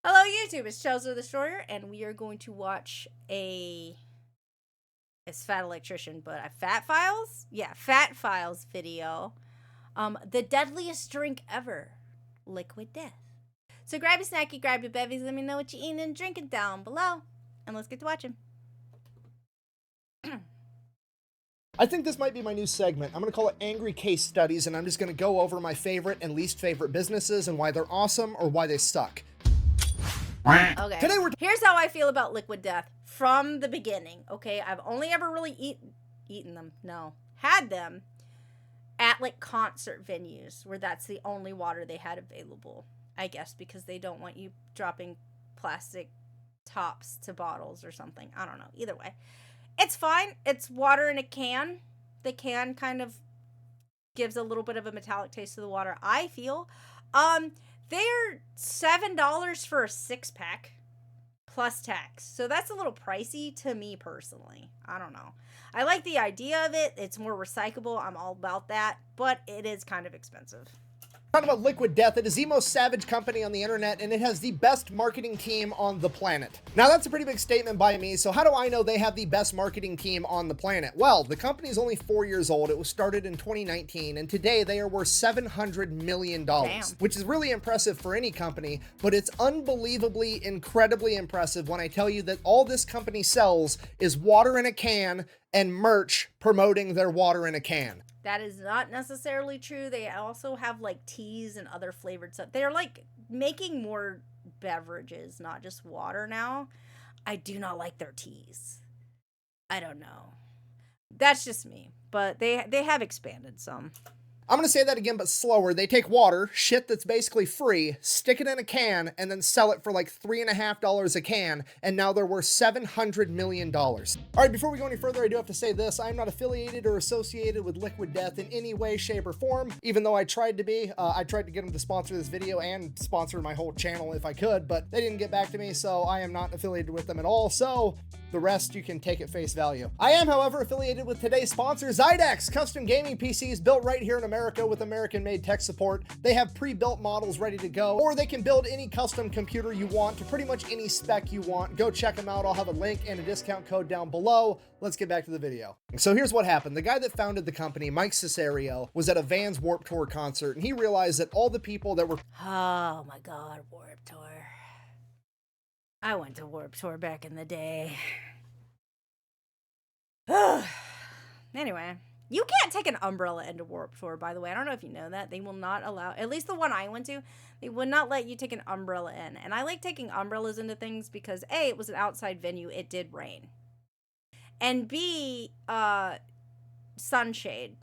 Hello YouTube, it's Chelsea the Destroyer, and we are going to watch it's Fat Electrician, but a Fat Files? Yeah, Fat Files video. The deadliest drink ever, liquid death. So grab your snacky, grab your bevies, let me know what you're eating and drinking down below, and let's get to watching. I think this might be my new segment. I'm going to call it Angry Case Studies, and I'm just going to go over my favorite and least favorite businesses and why they're awesome or why they suck. Okay. Today Here's how I feel about liquid death from the beginning. Okay, I've only ever really eaten them. No, had them at like concert venues where that's the only water they had available. I guess because they don't want you dropping plastic tops to bottles or something. I don't know. Either way, it's fine. It's water in a can. The can kind of gives a little bit of a metallic taste to the water, I feel. They're $7 for a 6-pack plus tax. So that's a little pricey to me personally. I don't know. I like the idea of it. It's more recyclable. I'm all about that. But it is kind of expensive. Talking about Liquid Death, it is the most savage company on the internet, and it has the best marketing team on the planet. Now, that's a pretty big statement by me, so how do I know they have the best marketing team on the planet? Well, the company is only 4 years old. It was started in 2019, and today they are worth $700 million, which is really impressive for any company, but it's unbelievably, incredibly impressive when I tell you that all this company sells is water in a can and merch promoting their water in a can. That is not necessarily true. They also have like teas and other flavored stuff. They're like making more beverages, not just water now. I do not like their teas. I don't know. That's just me. But they have expanded some. I'm going to say that again, but slower. They take water, shit that's basically free, stick it in a can, and then sell it for like $3.50 a can, and now they're worth $700 million. All right, before we go any further, I do have to say this. I'm not affiliated or associated with Liquid Death in any way, shape, or form, even though I tried to be. I tried to get them to sponsor this video and sponsor my whole channel if I could, but they didn't get back to me, so I am not affiliated with them at all, so the rest you can take at face value. I am, however, affiliated with today's sponsor, Zydex, custom gaming PCs built right here in America with American-made tech support. They have pre-built models ready to go, or they can build any custom computer you want to pretty much any spec you want. Go check them out. I'll have a link and a discount code down below. Let's get back to the video. So here's what happened. The guy that founded the company, Mike Cesario, was at a Vans Warped Tour concert, and he realized that all the people that were... Oh my God, Warped Tour. I went to Warped Tour back in the day. Anyway, you can't take an umbrella into Warped Tour, by the way. I don't know if you know that. They will not allow, at least the one I went to, they would not let you take an umbrella in. And I like taking umbrellas into things because A, it was an outside venue, it did rain. And B, sunshade.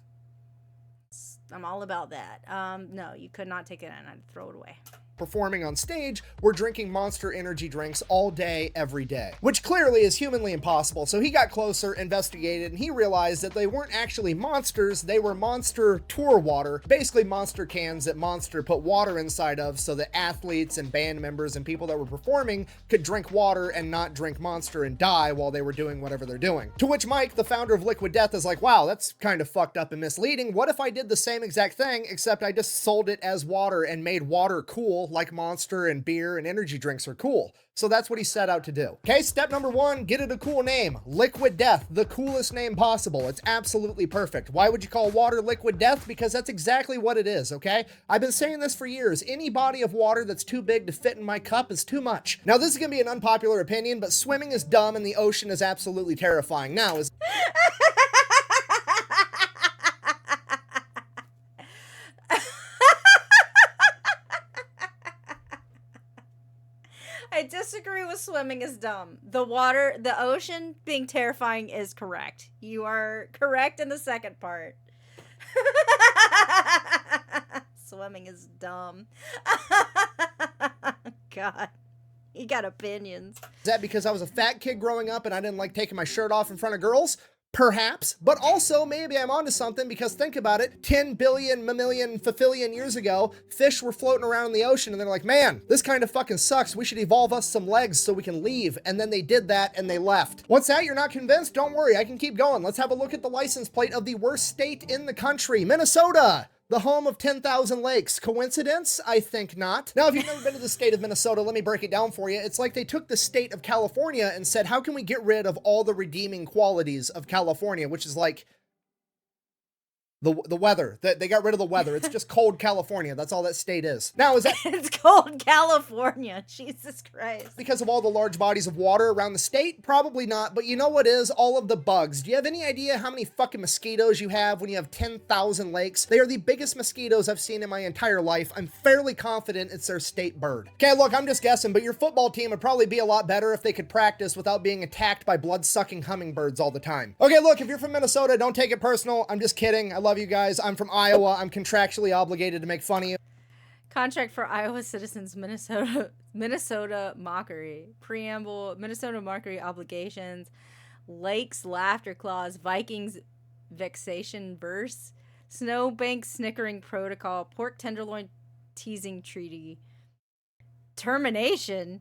I'm all about that. No, you could not take it in. I'd throw it away. Performing on stage were drinking Monster energy drinks all day, every day, which clearly is humanly impossible. So he got closer, investigated, and he realized that they weren't actually monsters. They were Monster tour water, basically Monster cans that Monster put water inside of so that athletes and band members and people that were performing could drink water and not drink Monster and die while they were doing whatever they're doing. To which Mike, the founder of Liquid Death, is like, wow, that's kind of fucked up and misleading. What if I did the same exact thing, except I just sold it as water and made water cool, like Monster and beer and energy drinks are cool. So that's what he set out to do. Okay, step number one, get it a cool name. Liquid Death, the coolest name possible. It's absolutely perfect. Why would you call water Liquid Death? Because that's exactly what it is, okay? I've been saying this for years. Any body of water that's too big to fit in my cup is too much. Now, this is gonna be an unpopular opinion, but swimming is dumb and the ocean is absolutely terrifying. Now, is I disagree with swimming is dumb. The ocean being terrifying is correct. You are correct in the second part. Swimming is dumb. God, you got opinions. Is that because I was a fat kid growing up and I didn't like taking my shirt off in front of girls? Perhaps, but also maybe I'm onto something because think about it, 10 billion, mammalian, fafillion years ago, fish were floating around in the ocean and they're like, man, this kind of fucking sucks. We should evolve us some legs so we can leave. And then they did that and they left. What's that? You're not convinced? Don't worry, I can keep going. Let's have a look at the license plate of the worst state in the country, Minnesota. the home of 10,000 lakes. Coincidence? I think not. Now, if you've never been to the state of Minnesota, let me break it down for you. It's like they took the state of California and said, how can we get rid of all the redeeming qualities of California, which is like the weather. They got rid of the weather. It's just cold California. That's all that state is. Now, is that It's cold California. Jesus Christ. because of all the large bodies of water around the state? Probably not, but you know what is? All of the bugs. Do you have any idea how many fucking mosquitoes you have when you have 10,000 lakes? They are the biggest mosquitoes I've seen in my entire life. I'm fairly confident it's their state bird. Okay, look, I'm just guessing, but your football team would probably be a lot better if they could practice without being attacked by blood-sucking hummingbirds all the time. Okay, look, if you're from Minnesota, don't take it personal. I'm just kidding. I love you guys. I'm from Iowa. I'm contractually obligated to make fun of you. Contract for Iowa citizens, Minnesota mockery. Preamble, Minnesota mockery obligations. Lakes, laughter clause. Vikings, vexation verse. Snowbank snickering protocol. Pork tenderloin teasing treaty. Termination.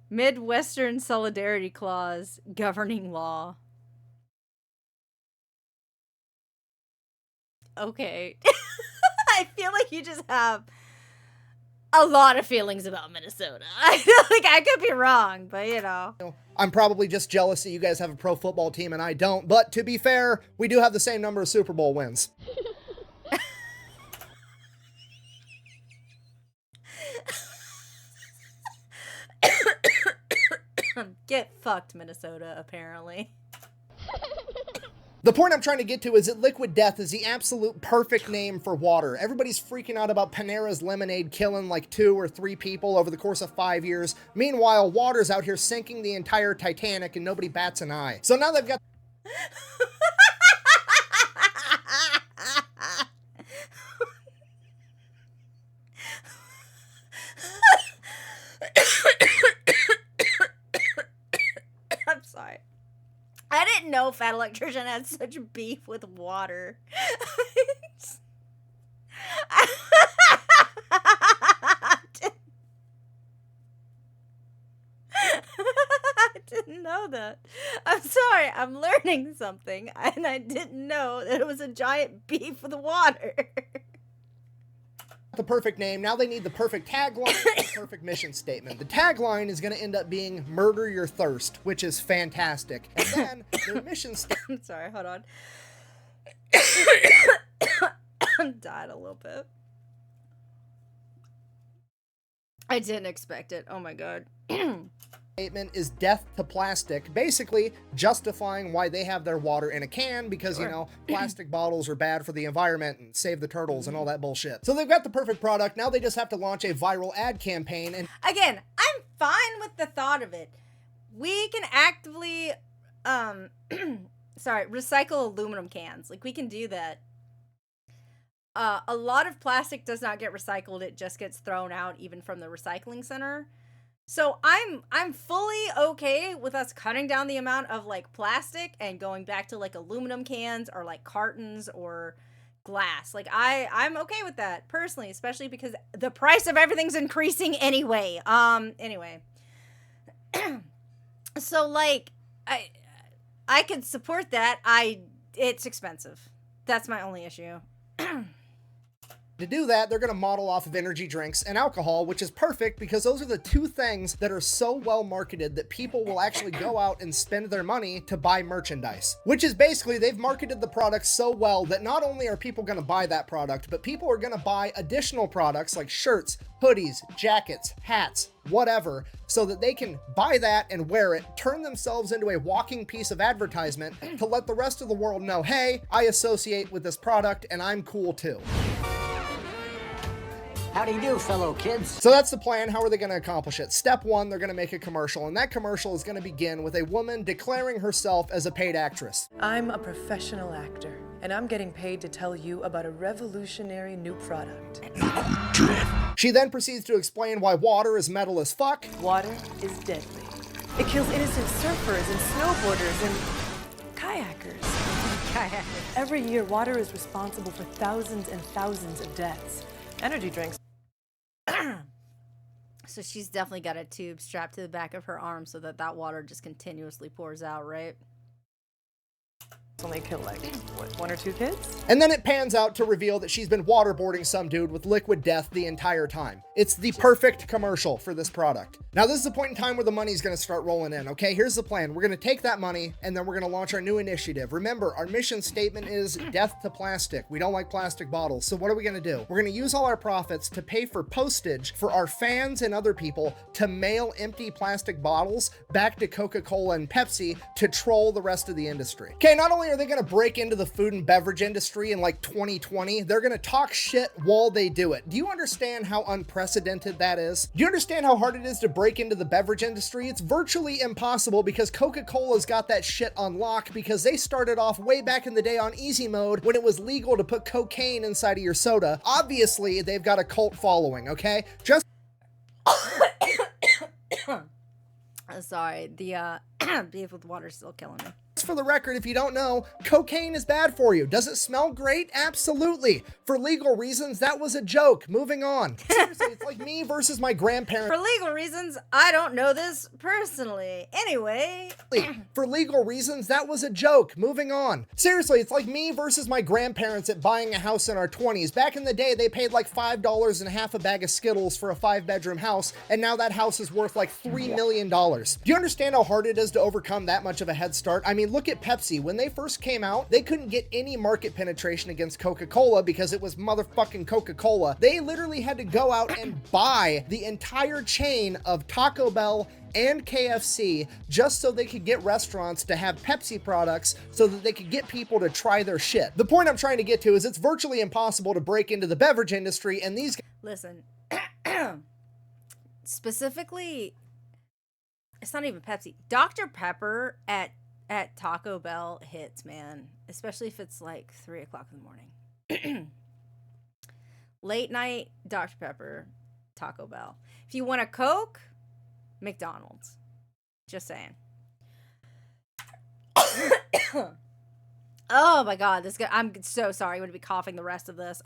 Midwestern solidarity clause. Governing law. Okay. I feel like you just have a lot of feelings about Minnesota. I feel like I could be wrong, but you know. I'm probably just jealous that you guys have a pro football team and I don't, but to be fair, we do have the same number of Super Bowl wins. Get fucked, Minnesota, apparently. The point I'm trying to get to is that liquid death is the absolute perfect name for water. Everybody's freaking out about Panera's lemonade killing like 2 or 3 people over the course of 5 years. Meanwhile, water's out here sinking the entire Titanic and nobody bats an eye. So now they've got... I'm sorry. I didn't know Fat Electrician had such beef with water. I didn't know that. I'm sorry. I'm learning something, and I didn't know that it was a giant beef with water. the perfect name. Now they need the perfect tagline, the perfect mission statement. The tagline is going to end up being "Murder Your Thirst," which is fantastic. And then their mission statement. I'm sorry, hold on. I'm dying a little bit. I didn't expect it. Oh my god. Statement is "Death to Plastic," basically justifying why they have their water in a can because, you know, plastic bottles are bad for the environment and save the turtles and all that bullshit. So they've got the perfect product. Now they just have to launch a viral ad campaign. And again, I'm fine with the thought of it. We can actively, recycle aluminum cans. Like, we can do that. A lot of plastic does not get recycled. It just gets thrown out even from the recycling center. So I'm fully okay with us cutting down the amount of like plastic and going back to like aluminum cans or like cartons or glass. Like I'm okay with that personally, especially because the price of everything's increasing anyway. Anyway. So like I could support that. It's expensive. That's my only issue. to do that, they're going to model off of energy drinks and alcohol, which is perfect because those are the two things that are so well marketed that people will actually go out and spend their money to buy merchandise. Which is basically, they've marketed the product so well that not only are people going to buy that product, but people are going to buy additional products like shirts, hoodies, jackets, hats, whatever, so that they can buy that and wear it, turn themselves into a walking piece of advertisement to let the rest of the world know, hey, I associate with this product and I'm cool too. How do you do, fellow kids? So that's the plan. How are they going to accomplish it? Step one, they're going to make a commercial, and that commercial is going to begin with a woman declaring herself as a paid actress. I'm a professional actor, and I'm getting paid to tell you about a revolutionary new product. She then proceeds to explain why water is metal as fuck. Water is deadly. It kills innocent surfers and snowboarders and kayakers. Every year, water is responsible for thousands and thousands of deaths. Energy drinks. So she's definitely got a tube strapped to the back of her arm so that that water just continuously pours out, right? only kill like, what, 1 or 2 kids? And then it pans out to reveal that she's been waterboarding some dude with liquid death the entire time. It's the perfect commercial for this product. Now this is the point in time where the money's gonna start rolling in, okay? Here's the plan. We're gonna take that money and then we're gonna launch our new initiative. Remember, our mission statement is death to plastic. We don't like plastic bottles. So what are we gonna do? We're gonna use all our profits to pay for postage for our fans and other people to mail empty plastic bottles back to Coca-Cola and Pepsi to troll the rest of the industry. Okay, not only are they gonna break into the food and beverage industry in like 2020, they're gonna talk shit while they do it. Do you understand how unprecedented that is? Do you understand how hard it is to break into the beverage industry? It's virtually impossible because Coca-Cola's got that shit on lock because they started off way back in the day on easy mode when it was legal to put cocaine inside of your soda. Obviously, they've got a cult following, okay? Just Sorry, the beef with water's still killing me. for the record, if you don't know, cocaine is bad for you. Does it smell great? Absolutely. For legal reasons, that was a joke. Moving on. Seriously, it's like me versus my grandparents. For legal reasons, I don't know this personally. Anyway. For legal reasons, that was a joke. Moving on. Seriously, it's like me versus my grandparents at buying a house in our 20s. Back in the day, they paid like $5 and half a bag of Skittles for a 5-bedroom house, and now that house is worth like $3 million. Do you understand how hard it is to overcome that much of a head start? I mean, look at Pepsi. When they first came out, they couldn't get any market penetration against Coca-Cola because it was motherfucking Coca-Cola. They literally had to go out and buy the entire chain of Taco Bell and KFC just so they could get restaurants to have Pepsi products so that they could get people to try their shit. The point I'm trying to get to is it's virtually impossible to break into the beverage industry, and these Listen. Specifically, it's not even Pepsi. Dr. Pepper at Taco Bell hits, man. Especially if it's like 3 o'clock in the morning. Late night, Dr. Pepper, Taco Bell. If you want a Coke, McDonald's. Just saying. Oh my God, this guy! I'm so sorry. I'm gonna be coughing the rest of this.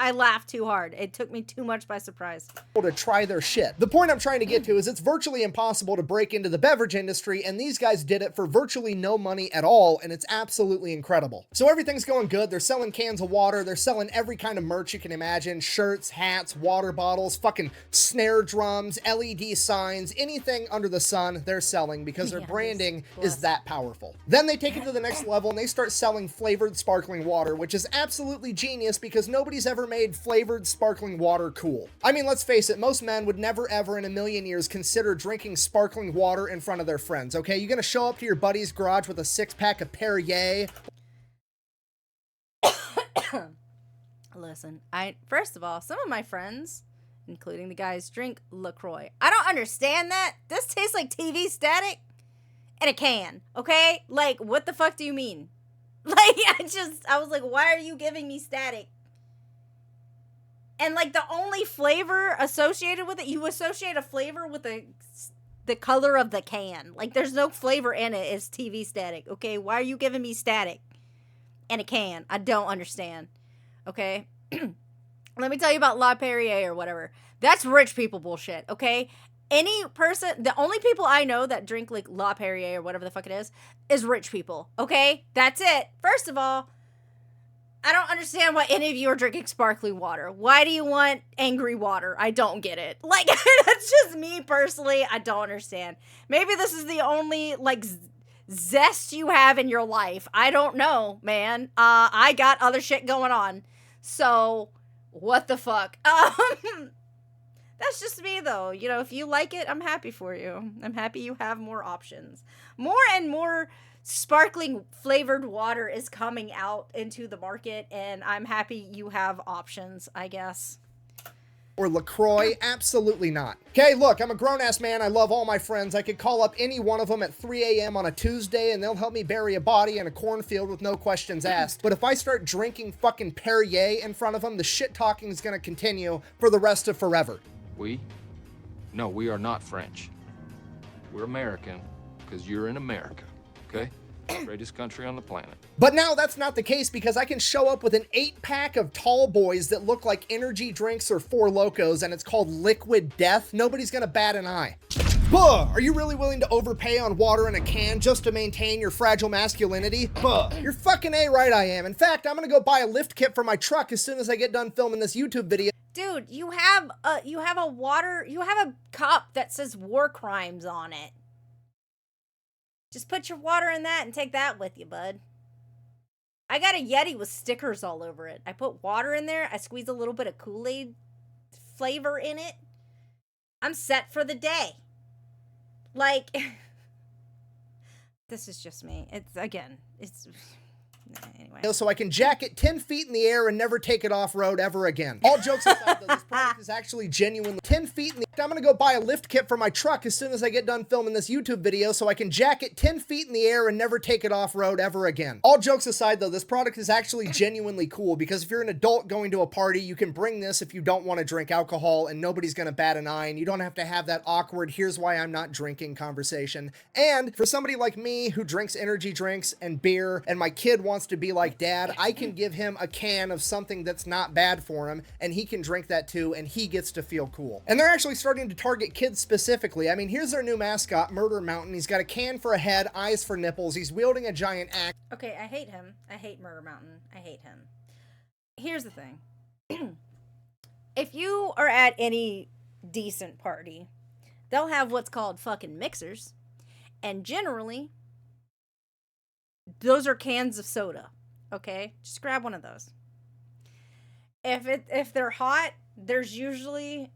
I laughed too hard. It took me too much by surprise. To try their shit. The point I'm trying to get to is it's virtually impossible to break into the beverage industry, and these guys did it for virtually no money at all, and it's absolutely incredible. So everything's going good. They're selling cans of water. They're selling every kind of merch you can imagine. Shirts, hats, water bottles, fucking snare drums, LED signs, anything under the sun they're selling because their branding is that powerful. Then they take it to the next level and they start selling flavored sparkling water, which is absolutely genius because nobody's ever made flavored sparkling water cool. I mean, let's face it, most men would never ever in a million years consider drinking sparkling water in front of their friends, okay? You're gonna show up to your buddy's garage with a 6-pack of Perrier. Listen, first of all, some of my friends, including the guys, drink LaCroix. I don't understand that. This tastes like TV static in a can, okay? Like, what the fuck do you mean? Like, I was like, why are you giving me static? And like the only flavor associated with it, you associate a flavor with the color of the can. Like there's no flavor in it. It's TV static. Okay, why are you giving me static in a can? I don't understand. Okay, let me tell you about La Perrier or whatever. That's rich people bullshit. Okay, any person, the only people I know that drink like La Perrier or whatever the fuck it is rich people. Okay, that's it. First of all, I don't understand why any of you are drinking sparkling water. Why do you want angry water? I don't get it. Like, that's just me personally. I don't understand. Maybe this is the only, like, zest you have in your life. I don't know, man. I got other shit going on. So, what the fuck? That's just me, though. You know, if you like it, I'm happy for you. I'm happy you have more options. More and more sparkling flavored water is coming out into the market, and I'm happy you have options, I guess. Or LaCroix? Absolutely not. Okay, look, I'm a grown-ass man. I love all my friends. I could call up any one of them at 3 a.m. on a Tuesday, and they'll help me bury a body in a cornfield with no questions asked. But if I start drinking fucking Perrier in front of them, the shit-talking is gonna continue for the rest of forever. We? No, we are not French. We're American, because you're in America. Okay? Greatest country on the planet. But now that's not the case because I can show up with an 8-pack of tall boys that look like energy drinks or Four Locos and it's called Liquid Death. Nobody's gonna bat an eye. Buh! Are you really willing to overpay on water in a can just to maintain your fragile masculinity? Buh! You're fucking A right I am. In fact, I'm gonna go buy a lift kit for my truck as soon as I get done filming this YouTube video. Dude, you have a cup that says war crimes on it. Just put your water in that and take that with you, bud. I got a Yeti with stickers all over it. I put water in there. I squeeze a little bit of Kool-Aid flavor in it. I'm set for the day. Like, this is just me. Anyway. So I can jack it 10 feet in the air and never take it off-road ever again. All jokes aside, though, this product is actually genuinely 10 feet in the air. I'm gonna go buy a lift kit for my truck as soon as I get done filming this YouTube video so I can jack it 10 feet in the air and never take it off-road ever again. All jokes aside, though, this product is actually genuinely cool because if you're an adult going to a party, you can bring this if you don't want to drink alcohol and nobody's gonna bat an eye and you don't have to have that awkward, here's why I'm not drinking conversation. And for somebody like me who drinks energy drinks and beer and my kid wants to be like dad, I can give him a can of something that's not bad for him and he can drink that too and he gets to feel cool. And they're actually starting to target kids specifically. I mean, here's their new mascot, Murder Mountain. He's got a can for a head, eyes for nipples. He's wielding a giant axe. Okay, I hate him. I hate Murder Mountain. I hate him. Here's the thing. If you are at any decent party, they'll have what's called fucking mixers. And generally, those are cans of soda. Okay? Just grab one of those. If they're hot, there's usually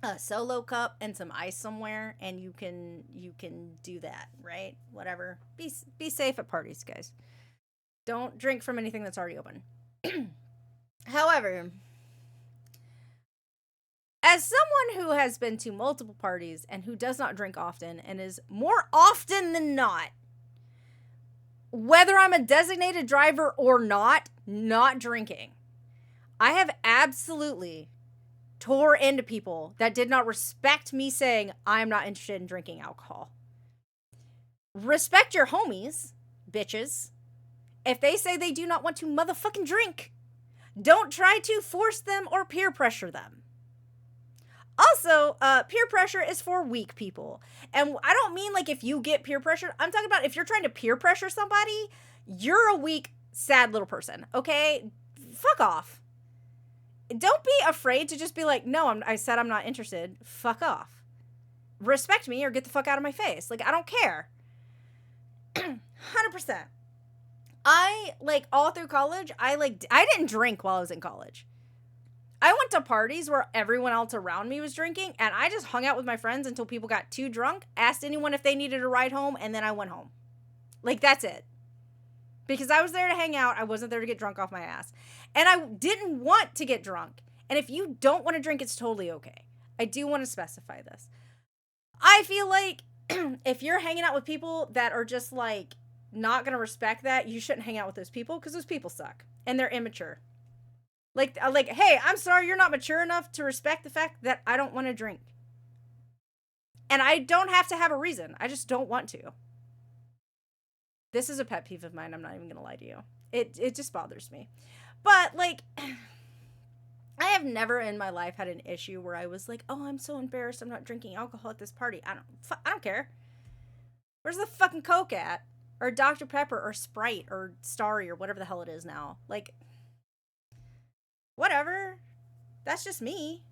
a solo cup and some ice somewhere, and you can do that, right? Whatever. Be safe at parties, guys. Don't drink from anything that's already open. However, as someone who has been to multiple parties and who does not drink often and is more often than not, whether I'm a designated driver or not drinking, I have absolutely tore into people that did not respect me saying I'm not interested in drinking alcohol. Respect your homies, bitches. If they say they do not want to motherfucking drink, don't try to force them or peer pressure them. Also, peer pressure is for weak people. And I don't mean like if you get peer pressure. I'm talking about if you're trying to peer pressure somebody, you're a weak, sad little person, okay? Fuck off. Don't be afraid to just be like, no, I said I'm not interested. Fuck off. Respect me or get the fuck out of my face. Like, I don't care. 100%. All through college, I didn't drink while I was in college. I went to parties where everyone else around me was drinking, and I just hung out with my friends until people got too drunk, asked anyone if they needed a ride home, and then I went home. Like, that's it. Because I was there to hang out. I wasn't there to get drunk off my ass. And I didn't want to get drunk. And if you don't want to drink, it's totally okay. I do want to specify this. I feel like if you're hanging out with people that are just, like, not going to respect that, you shouldn't hang out with those people because those people suck. And they're immature. Like, hey, I'm sorry you're not mature enough to respect the fact that I don't want to drink. And I don't have to have a reason. I just don't want to. This is a pet peeve of mine. I'm not even going to lie to you. It just bothers me. But, like, I have never in my life had an issue where I was like, oh, I'm so embarrassed I'm not drinking alcohol at this party. I don't care. Where's the fucking Coke at? Or Dr. Pepper or Sprite or Starry or whatever the hell it is now. Like, whatever. That's just me.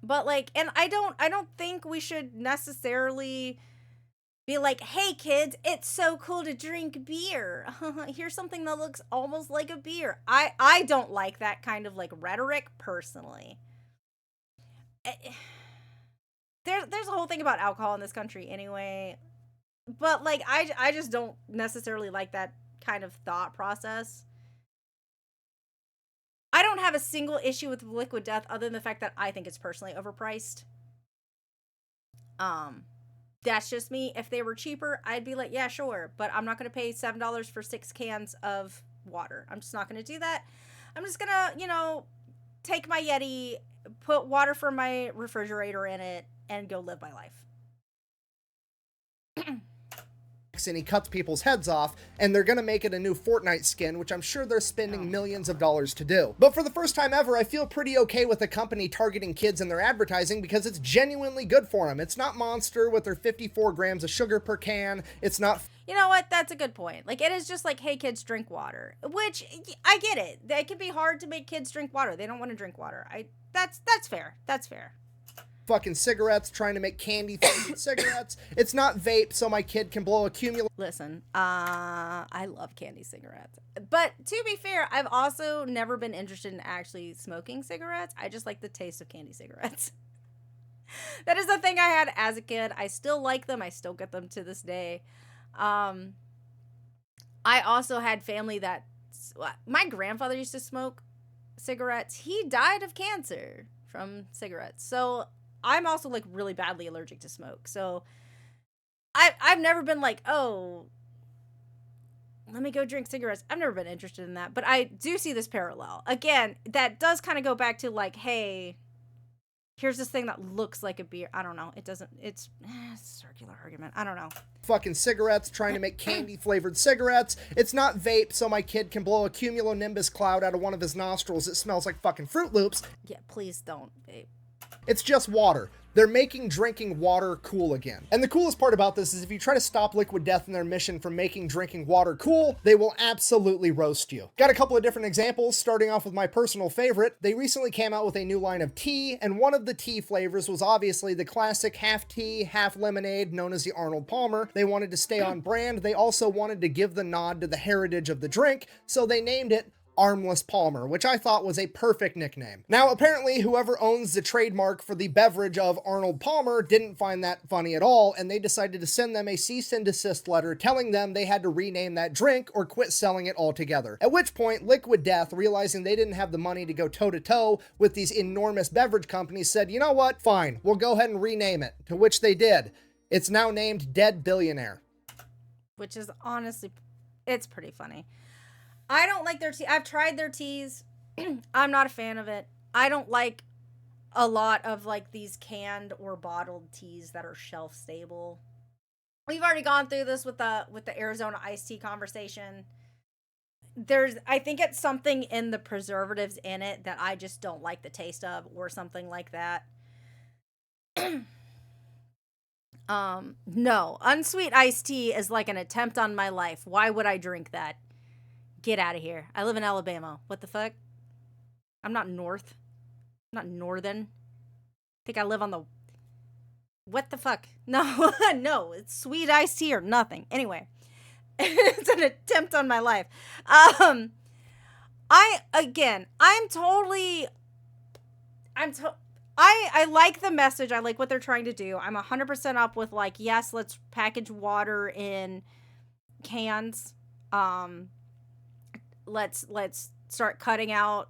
But like, and I don't think we should necessarily be like, hey kids, it's so cool to drink beer. Here's something that looks almost like a beer. I don't like that kind of like rhetoric personally. There's a whole thing about alcohol in this country anyway. But like, I just don't necessarily like that kind of thought process. I don't have a single issue with Liquid Death other than the fact that I think it's personally overpriced. That's just me. If they were cheaper, I'd be like, yeah, sure. But I'm not going to pay $7 for 6 cans of water. I'm just not going to do that. I'm just going to, take my Yeti, put water from my refrigerator in it, and go live my life. drinks and he cuts people's heads off, and they're gonna make it a new Fortnite skin, which I'm sure they're spending millions of dollars to do. But for the first time ever, I feel pretty okay with a company targeting kids in their advertising because it's genuinely good for them. It's not Monster with their 54 grams of sugar per can. It's not... You know what? That's a good point. Like, it is just like, hey, kids, drink water. Which, I get it. It can be hard to make kids drink water. They don't want to drink water. That's fair. That's fair. Fucking cigarettes, trying to make candy flavored cigarettes. It's not vape, so my kid can blow a cumulative... Listen, I love candy cigarettes. But to be fair, I've also never been interested in actually smoking cigarettes. I just like the taste of candy cigarettes. That is the thing I had as a kid. I still like them. I still get them to this day. I also had family that... My grandfather used to smoke cigarettes. He died of cancer from cigarettes. So I'm also like really badly allergic to smoke. So I've never been like, oh, let me go drink cigarettes. I've never been interested in that. But I do see this parallel. Again, that does kind of go back to like, hey... Here's this thing that looks like a beer. I don't know. It doesn't. It's a circular argument. I don't know. Fucking cigarettes, trying to make candy flavored cigarettes. It's not vape, so my kid can blow a cumulonimbus cloud out of one of his nostrils. It smells like fucking Fruit Loops. Yeah, please don't, babe. It's just water. They're making drinking water cool again. And the coolest part about this is if you try to stop Liquid Death in their mission from making drinking water cool, they will absolutely roast you. Got a couple of different examples, starting off with my personal favorite. They recently came out with a new line of tea, and one of the tea flavors was obviously the classic half tea, half lemonade, known as the Arnold Palmer. They wanted to stay on brand. They also wanted to give the nod to the heritage of the drink, so they named it Armless Palmer, which I thought was a perfect nickname. Now, apparently, whoever owns the trademark for the beverage of Arnold Palmer didn't find that funny at all, and they decided to send them a cease and desist letter telling them they had to rename that drink or quit selling it altogether. At which point, Liquid Death, realizing they didn't have the money to go toe-to-toe with these enormous beverage companies, said, you know what? Fine, we'll go ahead and rename it, to which they did. It's now named Dead Billionaire. Which is honestly, it's pretty funny. I don't like their tea. I've tried their teas. I'm not a fan of it. I don't like a lot of like these canned or bottled teas that are shelf stable. We've already gone through this with the Arizona iced tea conversation. I think it's something in the preservatives in it that I just don't like the taste of, or something like that. No, unsweet iced tea is like an attempt on my life. Why would I drink that? Get out of here. I live in Alabama. What the fuck? I'm not north. I'm not northern. I think I live on the... What the fuck? No, no. It's sweet iced tea or nothing. Anyway. It's an attempt on my life. I like the message. I like what they're trying to do. I'm 100% up with like, yes, let's package water in cans. Let's start cutting out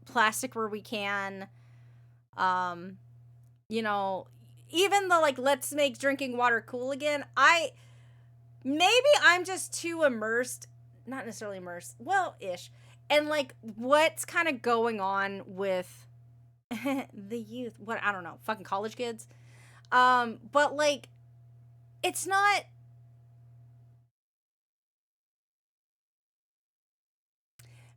plastic where we can. You know, even the like, let's make drinking water cool again. Maybe I'm just too immersed, not necessarily immersed, well, ish. And like what's kind of going on with the youth, I don't know, fucking college kids. But like, it's not,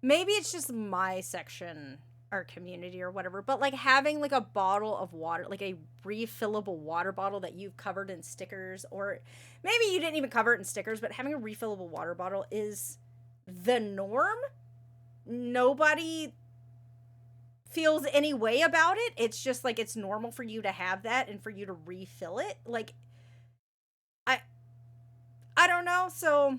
maybe it's just my section or community or whatever, but like having like a bottle of water, like a refillable water bottle that you've covered in stickers, or maybe you didn't even cover it in stickers, but having a refillable water bottle is the norm. Nobody feels any way about it. It's just like, it's normal for you to have that and for you to refill it. Like, I don't know. So,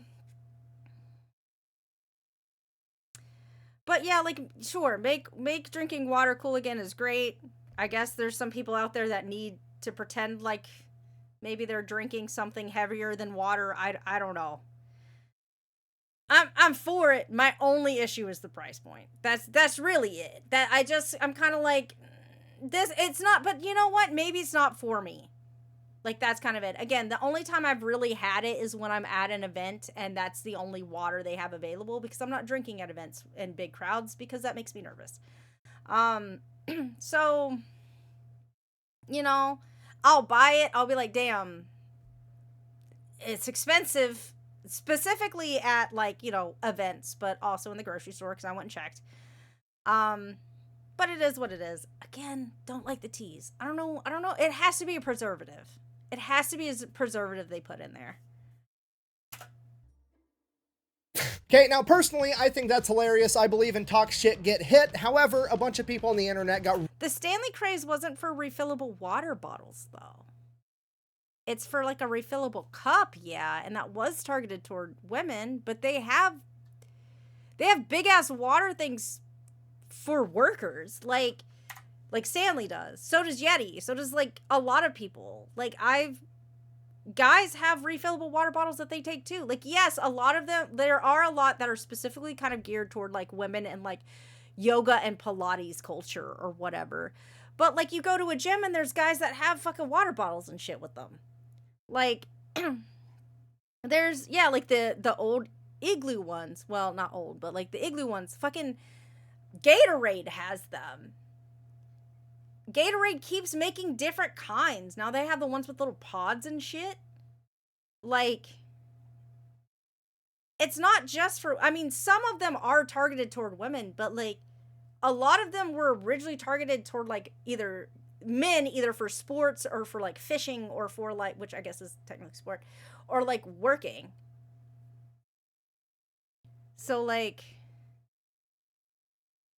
but yeah, like, sure, make drinking water cool again is great. I guess there's some people out there that need to pretend like maybe they're drinking something heavier than water. I don't know. I'm for it. My only issue is the price point. That's really it. I'm kind of like, this, it's not, but you know what? Maybe it's not for me. Like, that's kind of it. Again, the only time I've really had it is when I'm at an event and that's the only water they have available, because I'm not drinking at events in big crowds because that makes me nervous. So, you know, I'll buy it. I'll be like, damn, it's expensive, specifically at, like, you know, events, but also in the grocery store because I went and checked. But it is what it is. Again, don't like the teas. I don't know. It has to be a preservative. It has to be a preservative they put in there. Okay, now personally, I think that's hilarious. I believe in talk shit, get hit. However, a bunch of people on the internet got... The Stanley craze wasn't for refillable water bottles, though. It's for, like, a refillable cup, yeah, and that was targeted toward women, but they have big-ass water things for workers, like Stanley does. So does Yeti. So does, like, a lot of people. Like, guys have refillable water bottles that they take too. Like, yes, a lot of them, there are a lot that are specifically kind of geared toward, like, women and, like, yoga and Pilates culture or whatever. But, like, you go to a gym and there's guys that have fucking water bottles and shit with them. Like, there's, yeah, like, the old Igloo ones. Well, not old, but, like, the Igloo ones. Fucking Gatorade has them. Gatorade keeps making different kinds. Now they have the ones with little pods and shit. Like, it's not just for, I mean, some of them are targeted toward women, but, like, a lot of them were originally targeted toward, like, either men, either for sports or for, like, fishing or for, like, which I guess is technically sport, or, like, working. So, like,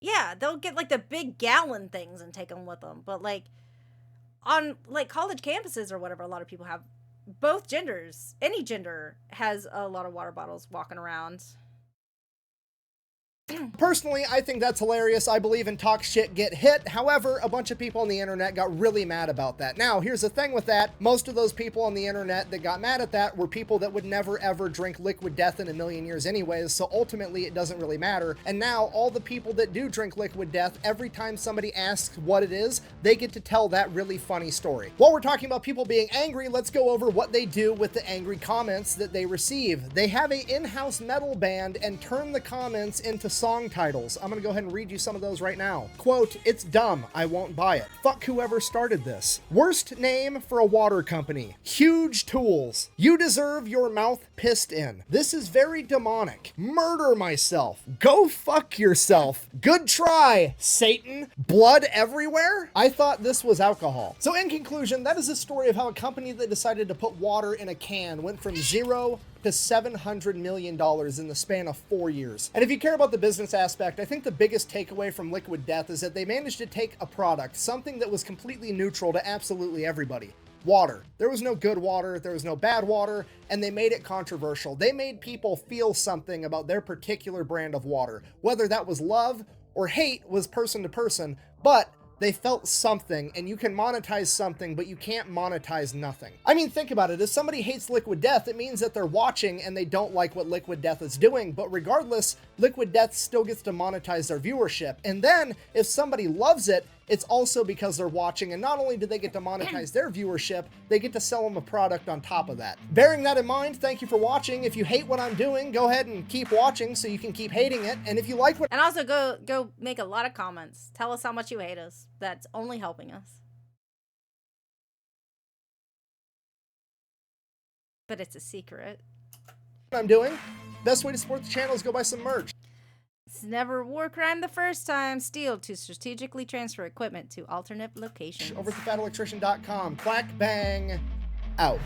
yeah, they'll get, like, the big gallon things and take them with them. But, like, on, like, college campuses or whatever, a lot of people have, both genders, any gender has a lot of water bottles walking around. Personally, I think that's hilarious. I believe in talk shit, get hit. However, a bunch of people on the internet got really mad about that. Now, here's the thing with that. Most of those people on the internet that got mad at that were people that would never ever drink Liquid Death in a million years anyways, so ultimately it doesn't really matter. And now, all the people that do drink Liquid Death, every time somebody asks what it is, they get to tell that really funny story. While we're talking about people being angry, let's go over what they do with the angry comments that they receive. They have an in-house metal band and turn the comments into song titles. I'm gonna go ahead and read you some of those right now. Quote, "It's dumb. I won't buy it. Fuck whoever started this. Worst name for a water company. Huge tools. You deserve your mouth pissed in. This is very demonic. Murder myself. Go fuck yourself. Good try, Satan. Blood everywhere." I thought this was alcohol. So in conclusion, that is a story of how a company that decided to put water in a can went from zero to $700 million in the span of 4 years. And if you care about the business aspect, I think the biggest takeaway from Liquid Death is that they managed to take a product, something that was completely neutral to absolutely everybody. Water. There was no good water, there was no bad water, and they made it controversial. They made people feel something about their particular brand of water. Whether that was love or hate was person to person, but they felt something, and you can monetize something, but you can't monetize nothing. I mean, think about it. If somebody hates Liquid Death, it means that they're watching and they don't like what Liquid Death is doing, but regardless, Liquid Death still gets to monetize their viewership. And then, if somebody loves it, it's also because they're watching, and not only do they get to monetize their viewership, they get to sell them a product on top of that. Bearing that in mind, thank you for watching. If you hate what I'm doing, go ahead and keep watching so you can keep hating it. And if you like what... And also go make a lot of comments. Tell us how much you hate us. That's only helping us. But it's a secret. I'm doing, best way to support the channel is go buy some merch. It's never a war crime the first time. Steal to strategically transfer equipment to alternate locations. Over at thefatelectrician.com. Clack bang out.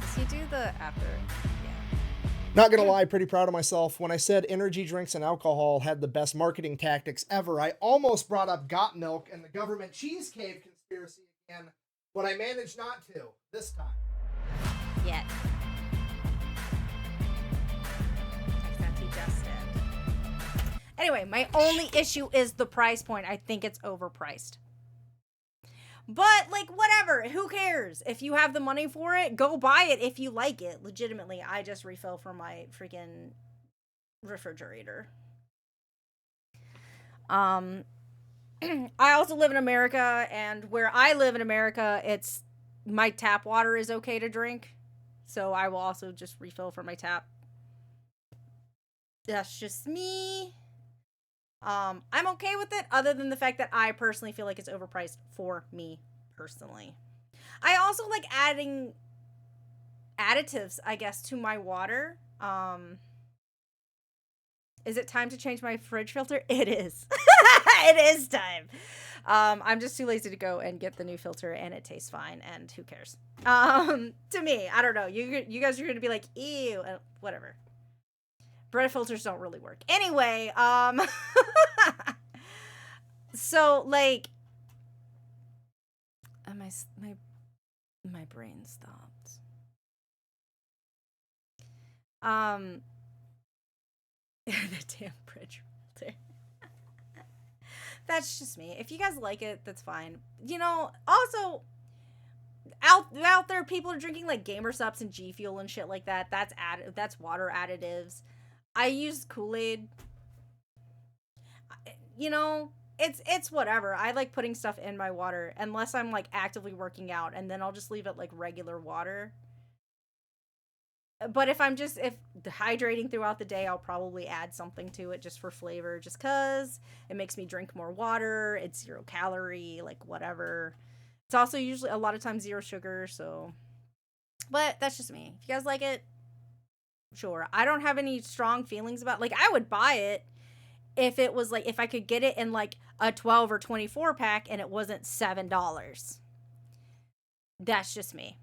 Does he do the after? Yeah. Not gonna lie, pretty proud of myself. When I said energy drinks and alcohol had the best marketing tactics ever, I almost brought up Got Milk and the government cheese cave conspiracy again, but I managed not to this time. Yet. Except he just did. Anyway, my only issue is the price point. I think it's overpriced. But, like, whatever. Who cares? If you have the money for it, go buy it if you like it. Legitimately, I just refill from my freaking refrigerator. I also live in America, and where I live in America, it's my tap water is okay to drink. So I will also just refill from my tap. That's just me. I'm okay with it, other than the fact that I personally feel like it's overpriced for me personally. I also like adding additives, I guess, to my water. Is it time to change my fridge filter? It is. It is time. I'm just too lazy to go and get the new filter, and it tastes fine, and who cares? To me, I don't know. You guys are going to be like, ew, whatever. Bread filters don't really work. Anyway, so, like, my brain stopped. The damn bridge filter. That's just me. If you guys like it, that's fine. You know, also, out there, people are drinking, like, Gamer Supps and G Fuel and shit like that. That's water additives. I use Kool-Aid. You know, it's whatever. I like putting stuff in my water unless I'm, like, actively working out, and then I'll just leave it like regular water. But if hydrating throughout the day, I'll probably add something to it just for flavor, just because it makes me drink more water. It's 0 calorie, like, whatever. It's also usually a lot of times 0 sugar, so. But that's just me. If you guys like it, sure. I don't have any strong feelings about, like, I would buy it if it was, like, if I could get it in, like, a 12 or 24 pack and it wasn't $7. That's just me.